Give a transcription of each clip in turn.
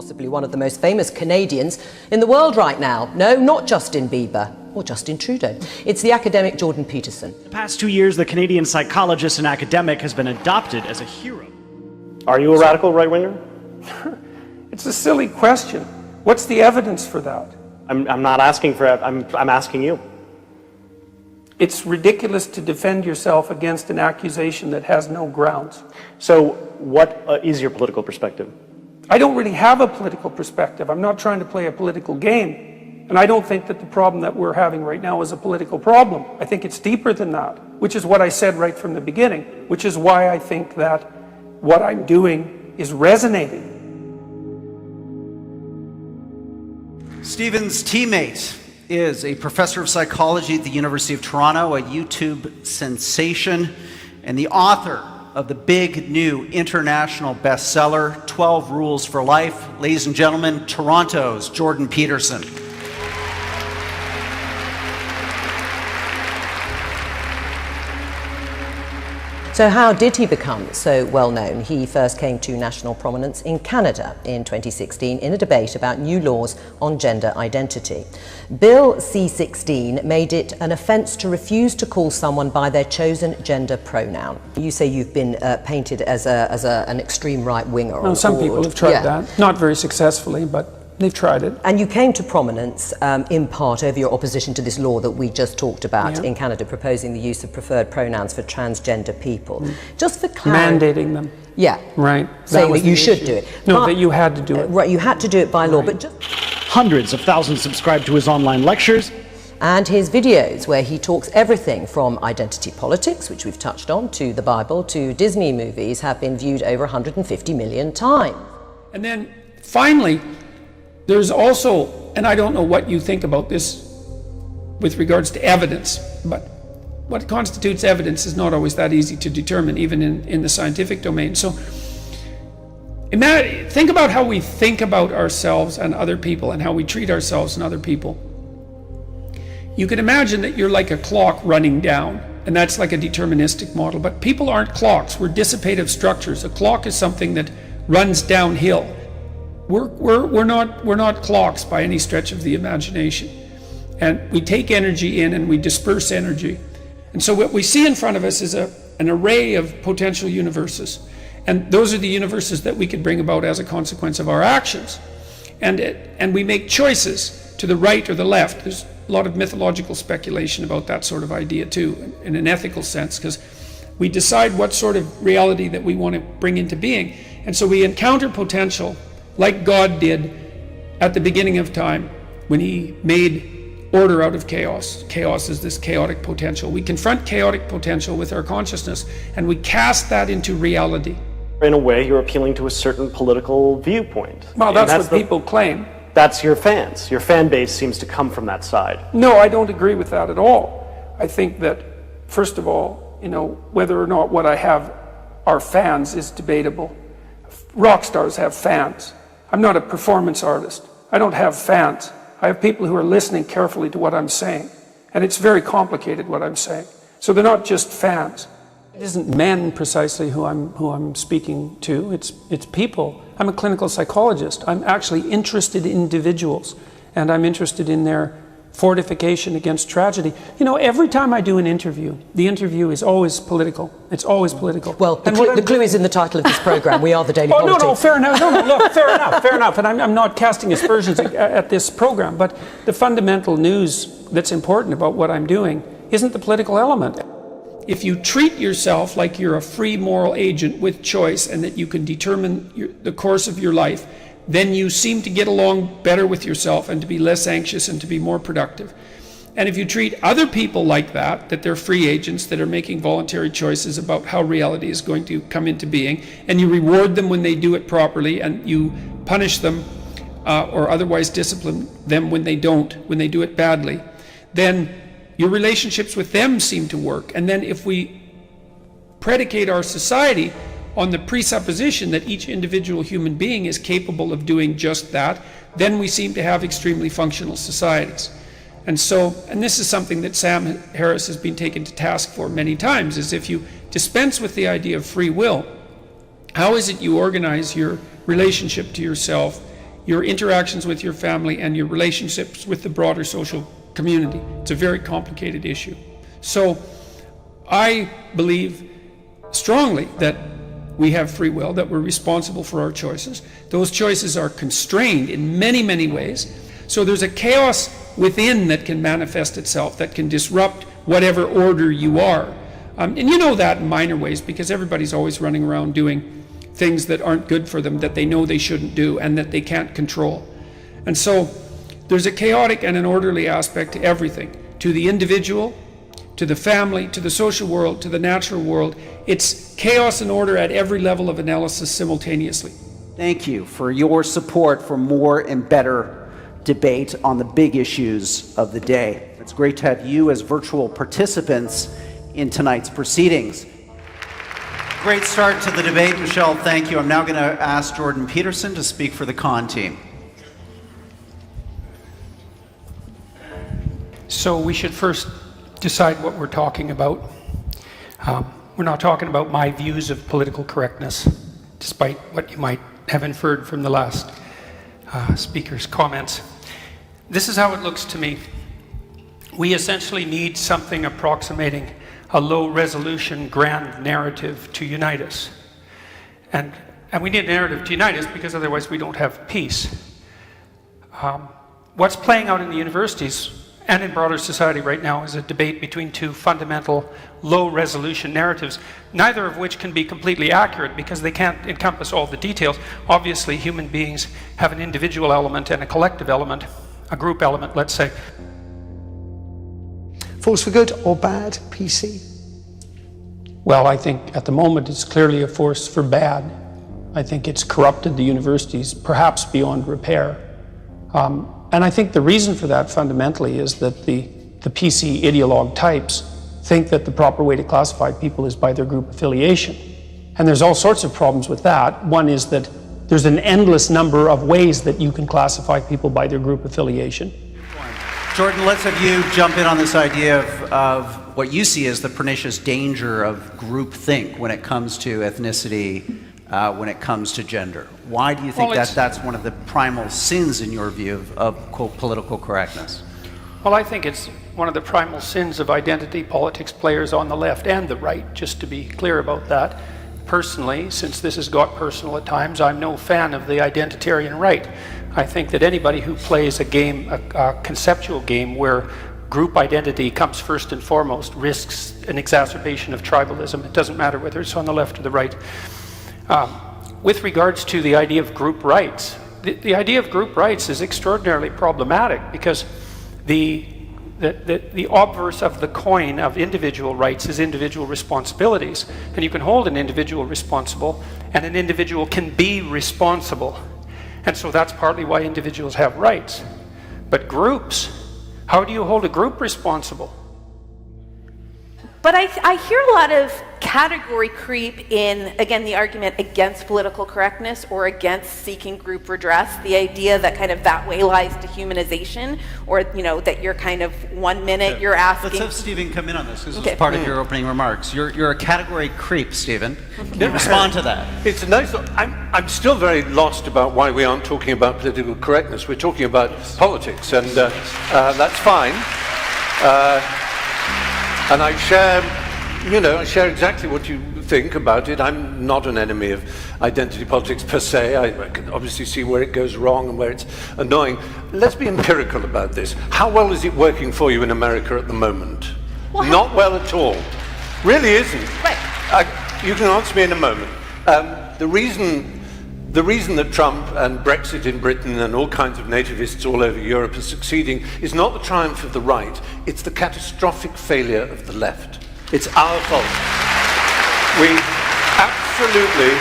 Possibly one of the most famous Canadians in the world right now. No, not Justin Bieber or Justin Trudeau. It's the academic Jordan Peterson. The past 2 years, the Canadian psychologist and academic has been adopted as a hero. Are you a radical right-winger? It's a silly question. What's the evidence for that? I'm not asking for it. I'm asking you. It's ridiculous to defend yourself against an accusation that has no grounds. So what is your political perspective? I don't really have a political perspective. I'm not trying to play a political game. And I don't think that the problem that we're having right now is a political problem. I think it's deeper than that, which is what I said right from the beginning, which is why I think that what I'm doing is resonating. Stephen's teammate is a professor of psychology at the University of Toronto, a YouTube sensation, and the author of the big new international bestseller, 12 Rules for Life. Ladies and gentlemen, Toronto's Jordan Peterson. So how did he become so well known? He first came to national prominence in Canada in 2016 in a debate about new laws on gender identity. Bill C-16 made it an offence to refuse to call someone by their chosen gender pronoun. You say you've been painted as an extreme right-winger. No, some people have tried that. Not very successfully, but they've tried it. And you came to prominence in part over your opposition to this law that we just talked about in Canada, proposing the use of preferred pronouns for transgender people. Just for clarity. Mandating them. Yeah. Right. Saying that you should do it. No, that you had to do it. Right, you had to do it by law, but just... Hundreds of thousands subscribe to his online lectures. And his videos where he talks everything from identity politics, which we've touched on, to the Bible, to Disney movies, have been viewed over 150 million times. And then finally, there's also, and I don't know what you think about this with regards to evidence, but what constitutes evidence is not always that easy to determine, even in the scientific domain. So think about how we think about ourselves and other people and how we treat ourselves and other people. You can imagine that you're like a clock running down, and that's like a deterministic model, but people aren't clocks. We're dissipative structures. A clock is something that runs downhill. We're not clocks by any stretch of the imagination. And we take energy in and we disperse energy. And so what we see in front of us is an array of potential universes. And those are the universes that we could bring about as a consequence of our actions. And we make choices to the right or the left. There's a lot of mythological speculation about that sort of idea too, in an ethical sense, because we decide what sort of reality that we want to bring into being. And so we encounter potential like God did at the beginning of time when he made order out of chaos. Chaos is this chaotic potential. We confront chaotic potential with our consciousness and we cast that into reality. In a way, you're appealing to a certain political viewpoint. Well, that's what people claim. That's your fans. Your fan base seems to come from that side. No, I don't agree with that at all. I think that, first of all, whether or not what I have are fans is debatable. Rock stars have fans. I'm not a performance artist. I don't have fans. I have people who are listening carefully to what I'm saying. And it's very complicated what I'm saying. So they're not just fans. It isn't men precisely who I'm speaking to. It's people. I'm a clinical psychologist. I'm actually interested in individuals. And I'm interested in their fortification against tragedy. Every time I do an interview, the interview is always political. It's always political. Well, the clue is in the title of this program. We are the Daily Politics. No, fair enough. No, look, fair enough. And I'm not casting aspersions at this program, but the fundamental news that's important about what I'm doing isn't the political element. If you treat yourself like you're a free moral agent with choice and that you can determine the course of your life, then you seem to get along better with yourself and to be less anxious and to be more productive. And if you treat other people like that they're free agents that are making voluntary choices about how reality is going to come into being, and you reward them when they do it properly, and you punish them or otherwise discipline them when they don't, when they do it badly, then your relationships with them seem to work. And then if we predicate our society on the presupposition that each individual human being is capable of doing just that, then we seem to have extremely functional societies. And this is something that Sam Harris has been taken to task for many times, is if you dispense with the idea of free will, how is it you organize your relationship to yourself your interactions with your family and your relationships with the broader social community. It's a very complicated issue. So I believe strongly that we have free will, that we're responsible for our choices. Those choices are constrained in many, many ways. So there's a chaos within that can manifest itself, that can disrupt whatever order you are. And you know that in minor ways, because everybody's always running around doing things that aren't good for them, that they know they shouldn't do and that they can't control. And so there's a chaotic and an orderly aspect to everything, to the individual, to the family, to the social world, to the natural world. It's chaos and order at every level of analysis simultaneously. Thank you for your support for more and better debate on the big issues of the day. It's great to have you as virtual participants in tonight's proceedings. Great start to the debate, Michelle. Thank you. I'm now going to ask Jordan Peterson to speak for the CON team. So we should first decide what we're talking about. We're not talking about my views of political correctness, despite what you might have inferred from the last speaker's comments. This is how it looks to me. We essentially need something approximating a low-resolution grand narrative to unite us. And we need a narrative to unite us because otherwise we don't have peace. What's playing out in the universities and in broader society right now is a debate between two fundamental low-resolution narratives, neither of which can be completely accurate because they can't encompass all the details. Obviously, human beings have an individual element and a collective element, a group element, let's say. Force for good or bad, PC? Well, I think at the moment it's clearly a force for bad. I think it's corrupted the universities, perhaps beyond repair. And I think the reason for that fundamentally is that the PC ideologue types think that the proper way to classify people is by their group affiliation. And there's all sorts of problems with that. One is that there's an endless number of ways that you can classify people by their group affiliation. Jordan, let's have you jump in on this idea of what you see as the pernicious danger of groupthink when it comes to ethnicity, when it comes to gender. Why do you think that's one of the primal sins in your view of quote, political correctness? Well, I think it's one of the primal sins of identity politics players on the left and the right, just to be clear about that. Personally, since this has got personal at times, I'm no fan of the identitarian right. I think that anybody who plays a game, a conceptual game where group identity comes first and foremost, risks an exacerbation of tribalism. It doesn't matter whether it's on the left or the right. With regards to the idea of group rights, the idea of group rights is extraordinarily problematic because the obverse of the coin of individual rights is individual responsibilities. And you can hold an individual responsible, and an individual can be responsible. And so that's partly why individuals have rights. But groups, how do you hold a group responsible? But I hear a lot of category creep in, again, the argument against political correctness or against seeking group redress, the idea that kind of that way lies dehumanization, or, you know, that you're kind of 1 minute you're asking... Let's have Stephen come in on this. This is part of your opening remarks. You're a category creep, Stephen. Respond to that. It's a nice... I'm still very lost about why we aren't talking about political correctness. We're talking about politics, and that's fine. And I share exactly what you think about it. I'm not an enemy of identity politics per se. I can obviously see where it goes wrong and where it's annoying. Let's be empirical about this. How well is it working for you in America at the moment? Well, not well at all. Really isn't. Right. You can answer me in a moment. The reason that Trump and Brexit in Britain and all kinds of nativists all over Europe are succeeding is not the triumph of the right, it's the catastrophic failure of the left. It's our fault. We absolutely...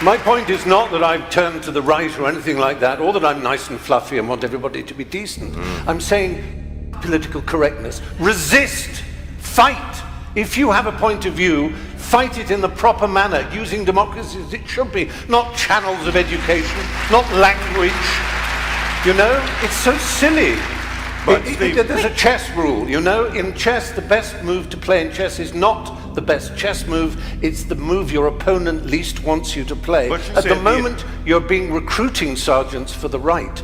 My point is not that I've turned to the right or anything like that, or that I'm nice and fluffy and want everybody to be decent. I'm saying political correctness. Resist. Fight. If you have a point of view, fight it in the proper manner, using democracy as it should be, not channels of education, not language. You know, it's so silly. There's a chess rule, you know. In chess, the best move to play in chess is not the best chess move, it's the move your opponent least wants you to play. At the moment, you're being recruiting sergeants for the right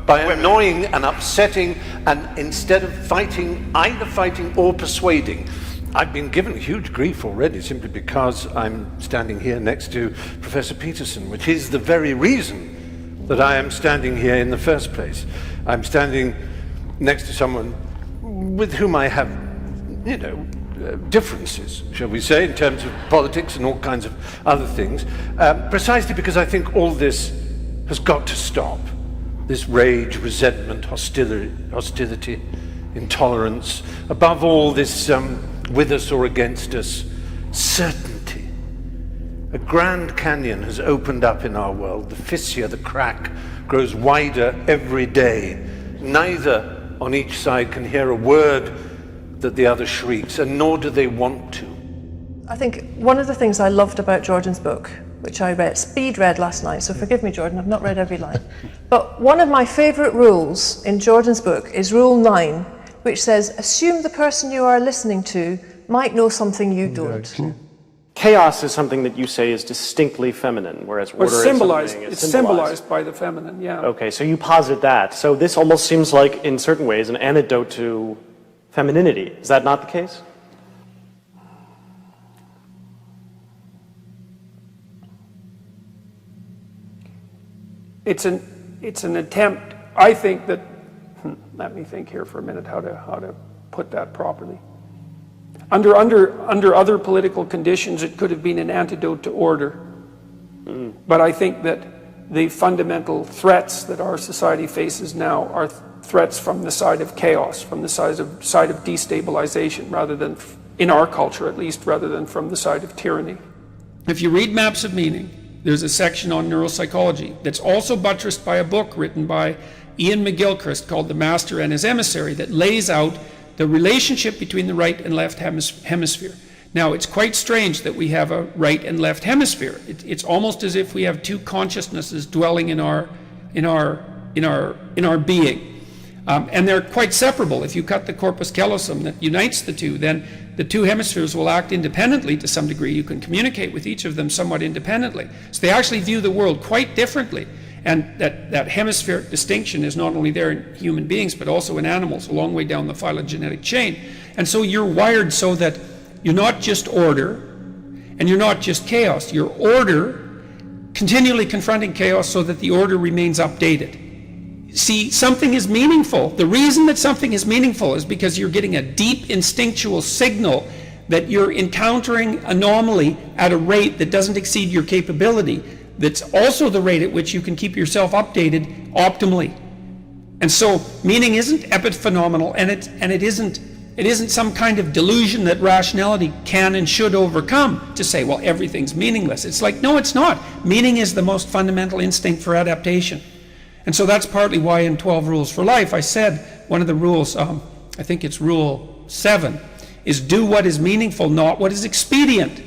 by annoying and upsetting, and instead of fighting, either fighting or persuading. I've been given huge grief already simply because I'm standing here next to Professor Peterson, which is the very reason that I am standing here in the first place. I'm standing next to someone with whom I have, differences, shall we say, in terms of politics and all kinds of other things, precisely because I think all this has got to stop. This rage, resentment, hostility, intolerance, above all this with us or against us, certainty. A grand canyon has opened up in our world. The fissure, the crack, grows wider every day. Neither on each side can hear a word that the other shrieks, and nor do they want to. I think one of the things I loved about Jordan's book, which I speed read last night, so forgive me, Jordan, I've not read every line. But one of my favourite rules in Jordan's book is Rule 9, which says, assume the person you are listening to might know something you don't. Chaos is something that you say is distinctly feminine, whereas order is something it's symbolized by the feminine, yeah. Okay, so you posit that. So this almost seems like, in certain ways, an antidote to femininity. Is that not the case? It's an attempt, I think that, let me think here for a minute how to put that properly. Under other political conditions, it could have been an antidote to order. But I think that the fundamental threats that our society faces now are threats from the side of chaos, from the side of destabilization, rather than, in our culture at least, rather than from the side of tyranny. If you read Maps of Meaning, there's a section on neuropsychology that's also buttressed by a book written by Ian McGilchrist called The Master and His Emissary that lays out the relationship between the right and left hemisphere. Now, it's quite strange that we have a right and left hemisphere. It's almost as if we have two consciousnesses dwelling in our being. And they're quite separable. If you cut the corpus callosum that unites the two, then the two hemispheres will act independently to some degree. You can communicate with each of them somewhat independently. So they actually view the world quite differently. And that hemispheric distinction is not only there in human beings, but also in animals, a long way down the phylogenetic chain. And so you're wired so that you're not just order, and you're not just chaos. You're order, continually confronting chaos so that the order remains updated. See, something is meaningful. The reason that something is meaningful is because you're getting a deep instinctual signal that you're encountering anomaly at a rate that doesn't exceed your capability. That's also the rate at which you can keep yourself updated optimally. And so meaning isn't epiphenomenal, and it isn't some kind of delusion that rationality can and should overcome to say, well, everything's meaningless. It's like, no, it's not. Meaning is the most fundamental instinct for adaptation. And so that's partly why in 12 Rules for Life, I said one of the rules, I think it's Rule 7, is do what is meaningful, not what is expedient.